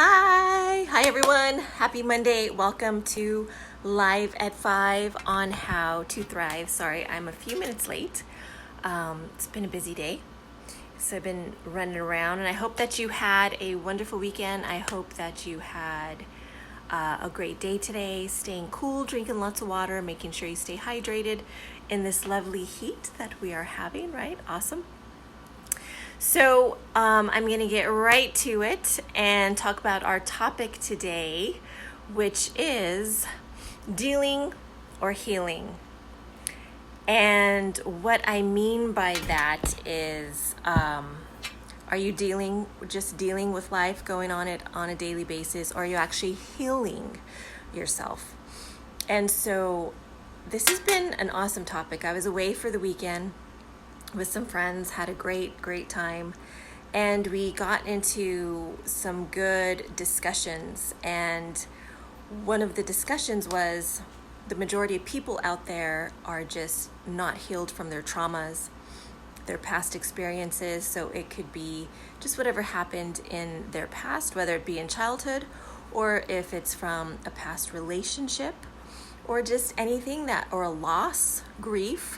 Hi everyone. Happy Monday. Welcome to Live at 5 on How to Thrive. Sorry, I'm a few minutes late. It's been a busy day, so I've been running around, and I hope that you had a wonderful weekend. I hope that you had a great day today, staying cool, drinking lots of water, making sure you stay hydrated in this lovely heat that we are having, right? Awesome. So I'm going to get right to it and talk about our topic today, which is dealing or healing. And what I mean by that is, are you just dealing with life, going on it on a daily basis, or are you actually healing yourself? And so this has been an awesome topic. I was away for the weekend with some friends, had a great time, and we got into some good discussions. And one of the discussions was the majority of people out there are just not healed from their traumas, their past experiences. So it could be just whatever happened in their past, whether it be in childhood or if it's from a past relationship or just anything or a loss, grief.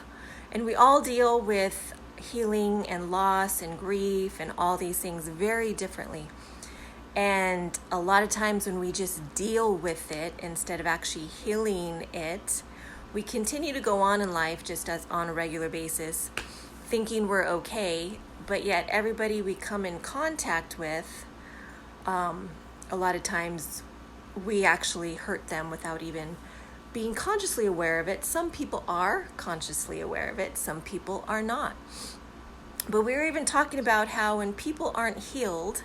And we all deal with healing and loss and grief and all these things very differently. And a lot of times when we just deal with it instead of actually healing it, we continue to go on in life just as on a regular basis, thinking we're okay, but yet everybody we come in contact with, a lot of times we actually hurt them without even being consciously aware of it. Some people are consciously aware of it, some people are not. But we were even talking about how when people aren't healed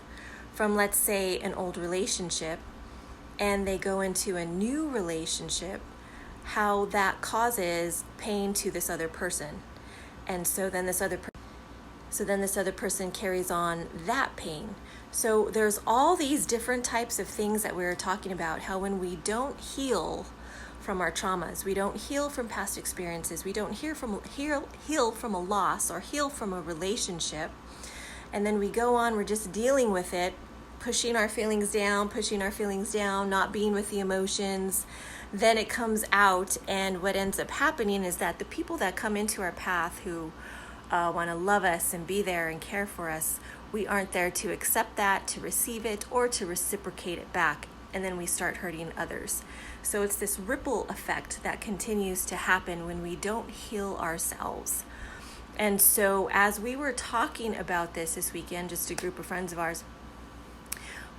from, let's say, an old relationship, and they go into a new relationship, how that causes pain to this other person. And so then this other person carries on that pain. So there's all these different types of things that we were talking about, how when we don't heal from our traumas, we don't heal from past experiences, we don't heal from a loss or heal from a relationship, and then we go on, we're just dealing with it, pushing our feelings down, not being with the emotions. Then it comes out, and what ends up happening is that the people that come into our path who want to love us and be there and care for us, we aren't there to accept that, to receive it, or to reciprocate it back. And then we start hurting others. So it's this ripple effect that continues to happen when we don't heal ourselves. And so as we were talking about this weekend, just a group of friends of ours,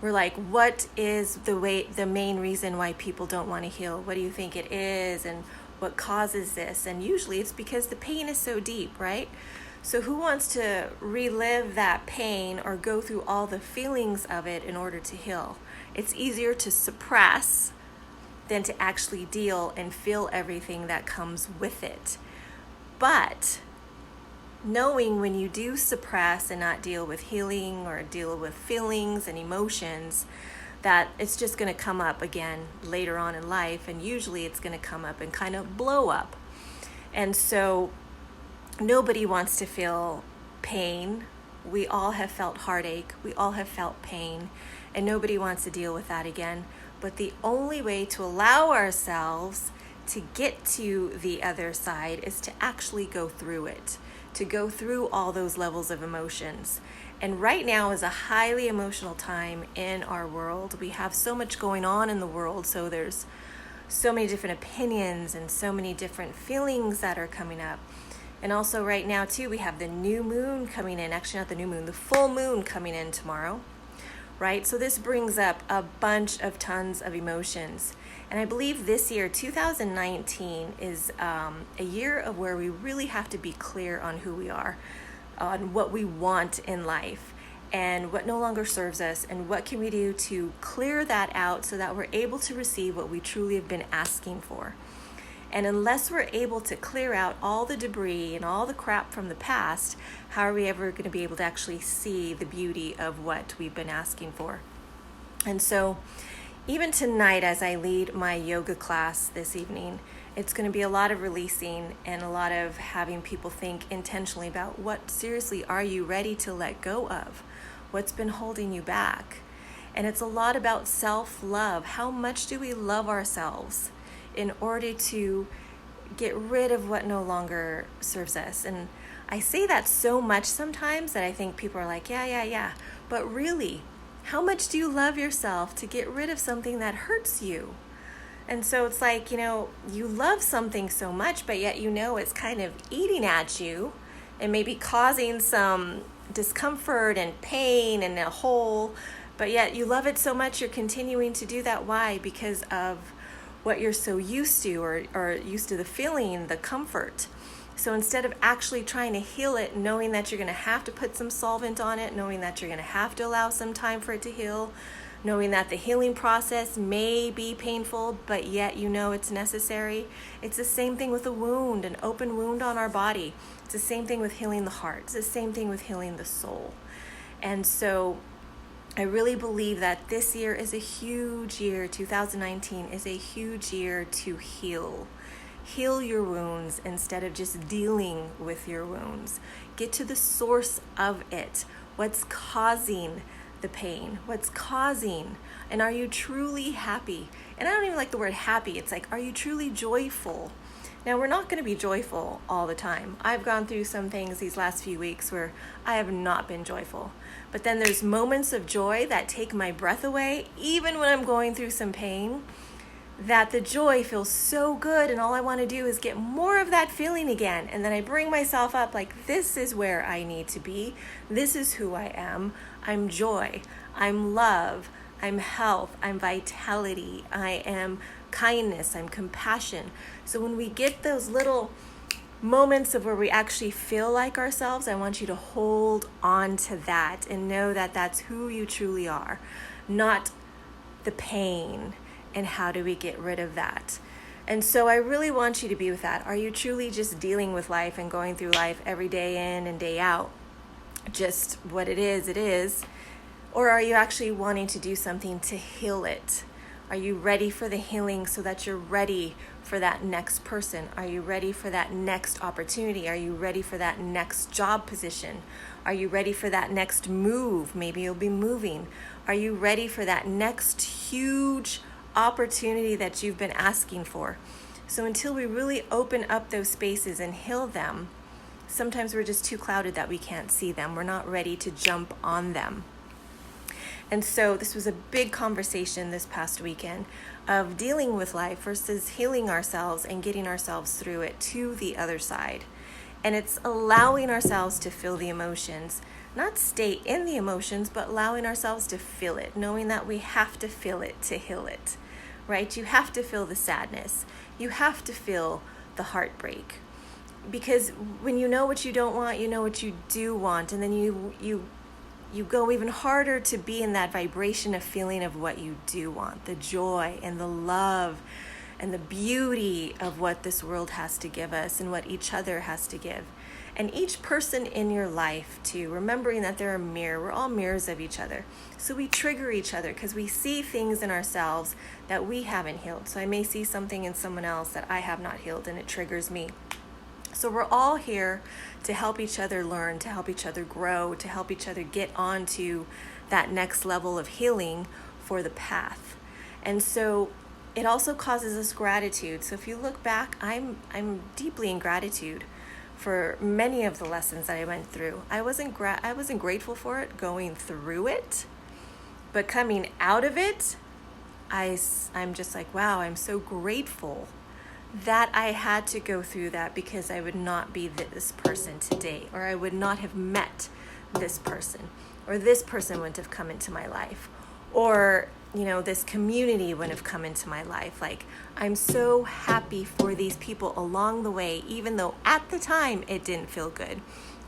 we're like, what is the main reason why people don't want to heal? What do you think it is? And what causes this? And usually it's because the pain is so deep, right? So who wants to relive that pain or go through all the feelings of it in order to heal? It's easier to suppress than to actually deal and feel everything that comes with it. But knowing when you do suppress and not deal with healing or deal with feelings and emotions, that it's just going to come up again later on in life, and usually it's going to come up and kind of blow up. And so nobody wants to feel pain. We all have felt heartache, we all have felt pain, and nobody wants to deal with that again. But the only way to allow ourselves to get to the other side is to actually go through it, to go through all those levels of emotions. And right now is a highly emotional time in our world. We have so much going on in the world, so there's so many different opinions and so many different feelings that are coming up. And also right now too, we have the new moon coming in, actually not the new moon, the full moon coming in tomorrow, right? So this brings up a bunch of tons of emotions. And I believe this year, 2019, is a year of where we really have to be clear on who we are, on what we want in life, and what no longer serves us, and what can we do to clear that out so that we're able to receive what we truly have been asking for. And unless we're able to clear out all the debris and all the crap from the past, how are we ever going to be able to actually see the beauty of what we've been asking for? And so even tonight, as I lead my yoga class this evening, it's going to be a lot of releasing and a lot of having people think intentionally about what seriously are you ready to let go of? What's been holding you back? And it's a lot about self-love. How much do we love ourselves in order to get rid of what no longer serves us? And I say that so much sometimes that I think people are like, yeah. But really, how much do you love yourself to get rid of something that hurts you? And so it's like, you love something so much, but yet it's kind of eating at you and maybe causing some discomfort and pain and a hole, but yet you love it so much you're continuing to do that. Why? Because of what you're so used to, or used to the feeling, the comfort. So instead of actually trying to heal it, knowing that you're going to have to put some solvent on it, knowing that you're going to have to allow some time for it to heal, knowing that the healing process may be painful, but yet it's necessary. It's the same thing with a wound, an open wound on our body. It's the same thing with healing the heart. It's the same thing with healing the soul. And so I really believe that this year is a huge year. 2019 is a huge year to heal. Heal your wounds instead of just dealing with your wounds. Get to the source of it. What's causing the pain? What's causing? And are you truly happy? And I don't even like the word happy. It's like, are you truly joyful? Now, we're not going to be joyful all the time. I've gone through some things these last few weeks where I have not been joyful. But then there's moments of joy that take my breath away, even when I'm going through some pain, that the joy feels so good, and all I want to do is get more of that feeling again. And then I bring myself up like, this is where I need to be. This is who I am. I'm joy. I'm love. I'm health. I'm vitality. I am kindness. I'm compassion. So when we get those little moments of where we actually feel like ourselves, I want you to hold on to that and know that that's who you truly are, not the pain. And how do we get rid of that? And so I really want you to be with that. Are you truly just dealing with life and going through life every day in and day out? Just what it is. Or are you actually wanting to do something to heal it? Are you ready for the healing so that you're ready for that next person? Are you ready for that next opportunity? Are you ready for that next job position? Are you ready for that next move? Maybe you'll be moving. Are you ready for that next huge opportunity that you've been asking for? So until we really open up those spaces and heal them, sometimes we're just too clouded that we can't see them. We're not ready to jump on them. And so this was a big conversation this past weekend of dealing with life versus healing ourselves and getting ourselves through it to the other side. And it's allowing ourselves to feel the emotions, not stay in the emotions, but allowing ourselves to feel it, knowing that we have to feel it to heal it, right? You have to feel the sadness. You have to feel the heartbreak. Because when you know what you don't want, you know what you do want. And then you go even harder to be in that vibration of feeling of what you do want, the joy and the love and the beauty of what this world has to give us and what each other has to give. And each person in your life too, remembering that they're a mirror. We're all mirrors of each other. So we trigger each other because we see things in ourselves that we haven't healed. So I may see something in someone else that I have not healed and it triggers me. So we're all here to help each other learn, to help each other grow, to help each other get onto that next level of healing for the path. And so it also causes us gratitude. So if you look back, I'm deeply in gratitude for many of the lessons that I went through. I wasn't grateful for it going through it, but coming out of it, I'm just like, wow, I'm so grateful that I had to go through that, because I would not be this person today, or I would not have met this person, or this person wouldn't have come into my life, or this community wouldn't have come into my life. Like, I'm so happy for these people along the way, even though at the time it didn't feel good.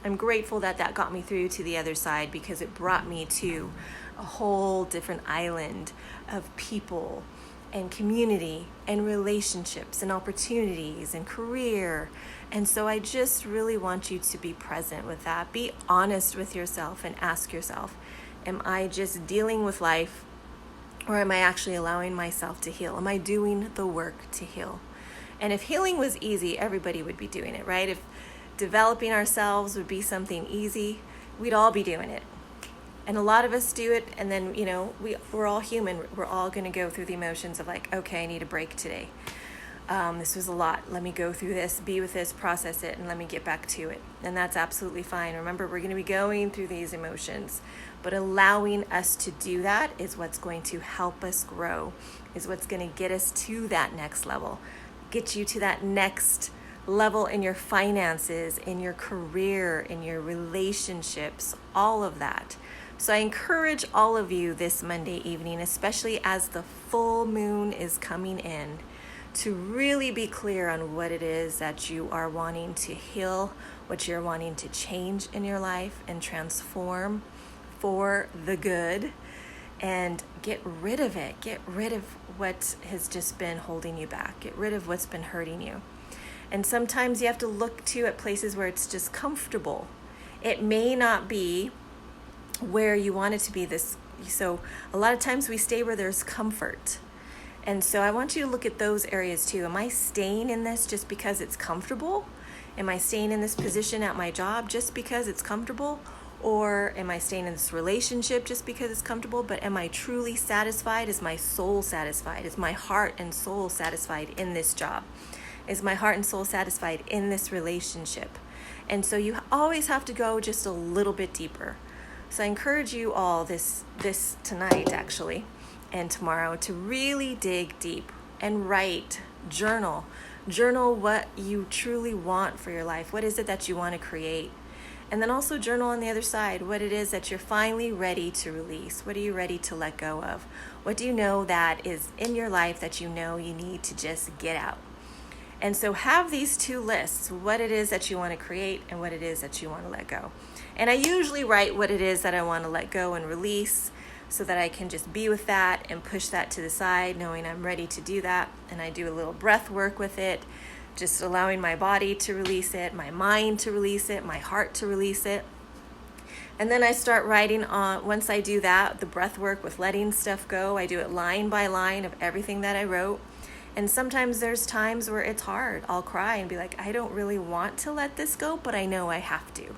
I'm grateful that got me through to the other side, because it brought me to a whole different island of people and community and relationships and opportunities and career. And so I just really want you to be present with that. Be honest with yourself and ask yourself, am I just dealing with life, or am I actually allowing myself to heal? Am I doing the work to heal? And if healing was easy, everybody would be doing it, right? If developing ourselves would be something easy, we'd all be doing it. And a lot of us do it, and then, we're all human. We're all going to go through the emotions of like, okay, I need a break today. This was a lot. Let me go through this, be with this, process it, and let me get back to it. And that's absolutely fine. Remember, we're going to be going through these emotions, but allowing us to do that is what's going to help us grow, is what's going to get us to that next level, get you to that next level in your finances, in your career, in your relationships, all of that. So I encourage all of you this Monday evening, especially as the full moon is coming in, to really be clear on what it is that you are wanting to heal, what you're wanting to change in your life and transform for the good, and get rid of it. Get rid of what has just been holding you back. Get rid of what's been hurting you. And sometimes you have to look too at places where it's just comfortable. It may not be where you want it to be. So a lot of times we stay where there's comfort. And so I want you to look at those areas too. Am I staying in this just because it's comfortable? Am I staying in this position at my job just because it's comfortable? Or am I staying in this relationship just because it's comfortable? But am I truly satisfied? Is my soul satisfied? Is my heart and soul satisfied in this job? Is my heart and soul satisfied in this relationship? And so you always have to go just a little bit deeper. So I encourage you all this tonight, actually, and tomorrow, to really dig deep and write, journal what you truly want for your life. What is it that you want to create? And then also journal on the other side, what it is that you're finally ready to release. What are you ready to let go of? What do you know that is in your life that you know you need to just get out? And so have these two lists, what it is that you want to create and what it is that you want to let go. And I usually write what it is that I want to let go and release, so that I can just be with that and push that to the side, knowing I'm ready to do that. And I do a little breath work with it, just allowing my body to release it, my mind to release it, my heart to release it. And then I start writing on, once I do that, the breath work with letting stuff go, I do it line by line of everything that I wrote. And sometimes there's times where it's hard. I'll cry and be like, I don't really want to let this go, but I know I have to.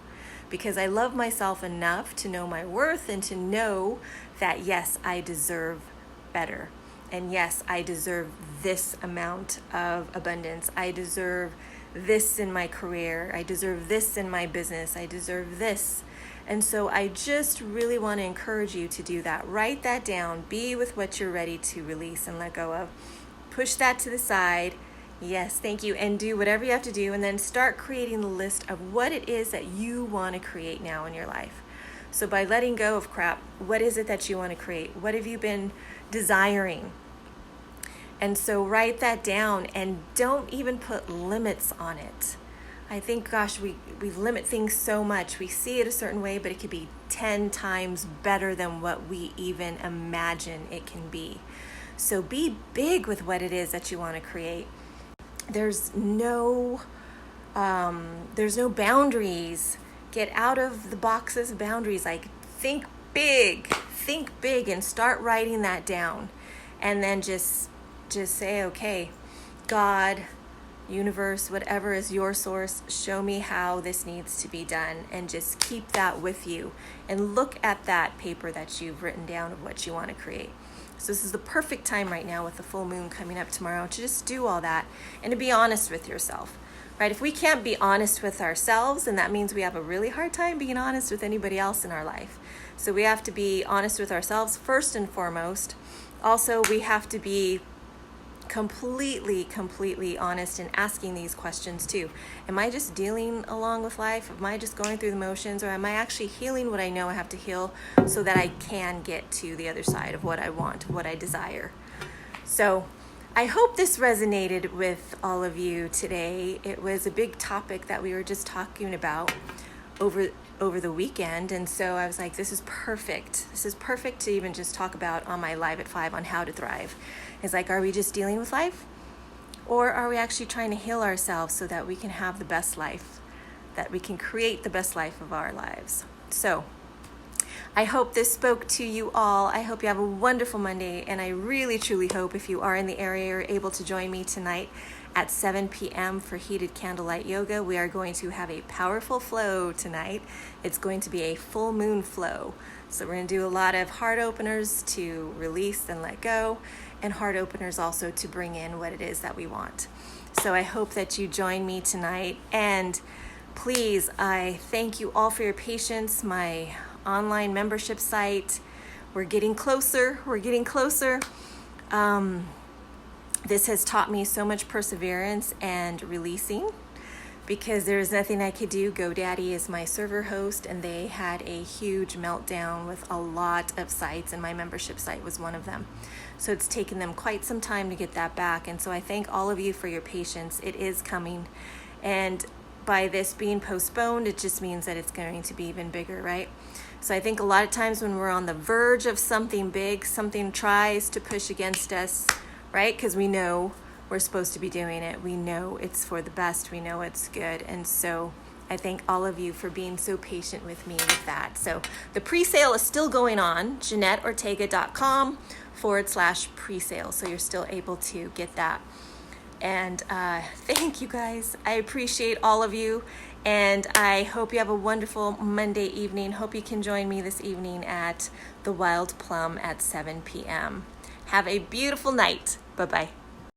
Because I love myself enough to know my worth and to know that, yes, I deserve better. And yes, I deserve this amount of abundance. I deserve this in my career. I deserve this in my business. I deserve this. And so I just really want to encourage you to do that. Write that down. Be with what you're ready to release and let go of. Push that to the side. Yes, thank you. And do whatever you have to do, and then start creating the list of what it is that you want to create now in your life. So by letting go of crap, what is it that you want to create? What have you been desiring? And so write that down, and don't even put limits on it. I think, gosh, we limit things so much. We see it a certain way, but it could be 10 times better than what we even imagine it can be. So be big with what it is that you want to create. There's no boundaries. Get out of the boxes of boundaries. Like, think big and start writing that down. And then just say, okay, God, universe, whatever is your source, show me how this needs to be done. And just keep that with you. And look at that paper that you've written down of what you want to create. So this is the perfect time right now with the full moon coming up tomorrow to just do all that and to be honest with yourself, right? If we can't be honest with ourselves, then that means we have a really hard time being honest with anybody else in our life. So we have to be honest with ourselves first and foremost. Also, we have to be completely honest and asking these questions too. Am I just dealing along with life? Am I just going through the motions, or am I actually healing what I know I have to heal so that I can get to the other side of what I want, what I desire? So I hope this resonated with all of you today. It was a big topic that we were just talking about over the weekend, and so I was like, this is perfect. This is perfect to even just talk about on my Live at 5 on how to thrive. It's like, are we just dealing with life? Or are we actually trying to heal ourselves so that we can have the best life, that we can create the best life of our lives? So I hope this spoke to you all. I hope you have a wonderful Monday, and I really, truly hope if you are in the area, you're able to join me tonight at 7 p.m. for heated candlelight yoga. We are going to have a powerful flow tonight. It's going to be a full moon flow. So we're going to do a lot of heart openers to release and let go, and heart openers also to bring in what it is that we want. So I hope that you join me tonight. And please, I thank you all for your patience. My online membership site, we're getting closer. This has taught me so much perseverance and releasing, because there's nothing I could do. GoDaddy is my server host, and they had a huge meltdown with a lot of sites, and my membership site was one of them. So it's taken them quite some time to get that back. And so I thank all of you for your patience. It is coming. And by this being postponed, it just means that it's going to be even bigger, right? So I think a lot of times when we're on the verge of something big, something tries to push against us, right? Because we know we're supposed to be doing it. We know it's for the best. We know it's good. And so I thank all of you for being so patient with me with that. So the pre-sale is still going on, JeanetteOrtega.com/pre-sale. So you're still able to get that. And thank you guys. I appreciate all of you. And I hope you have a wonderful Monday evening. Hope you can join me this evening at the Wild Plum at 7 p.m. Have a beautiful night. Bye-bye.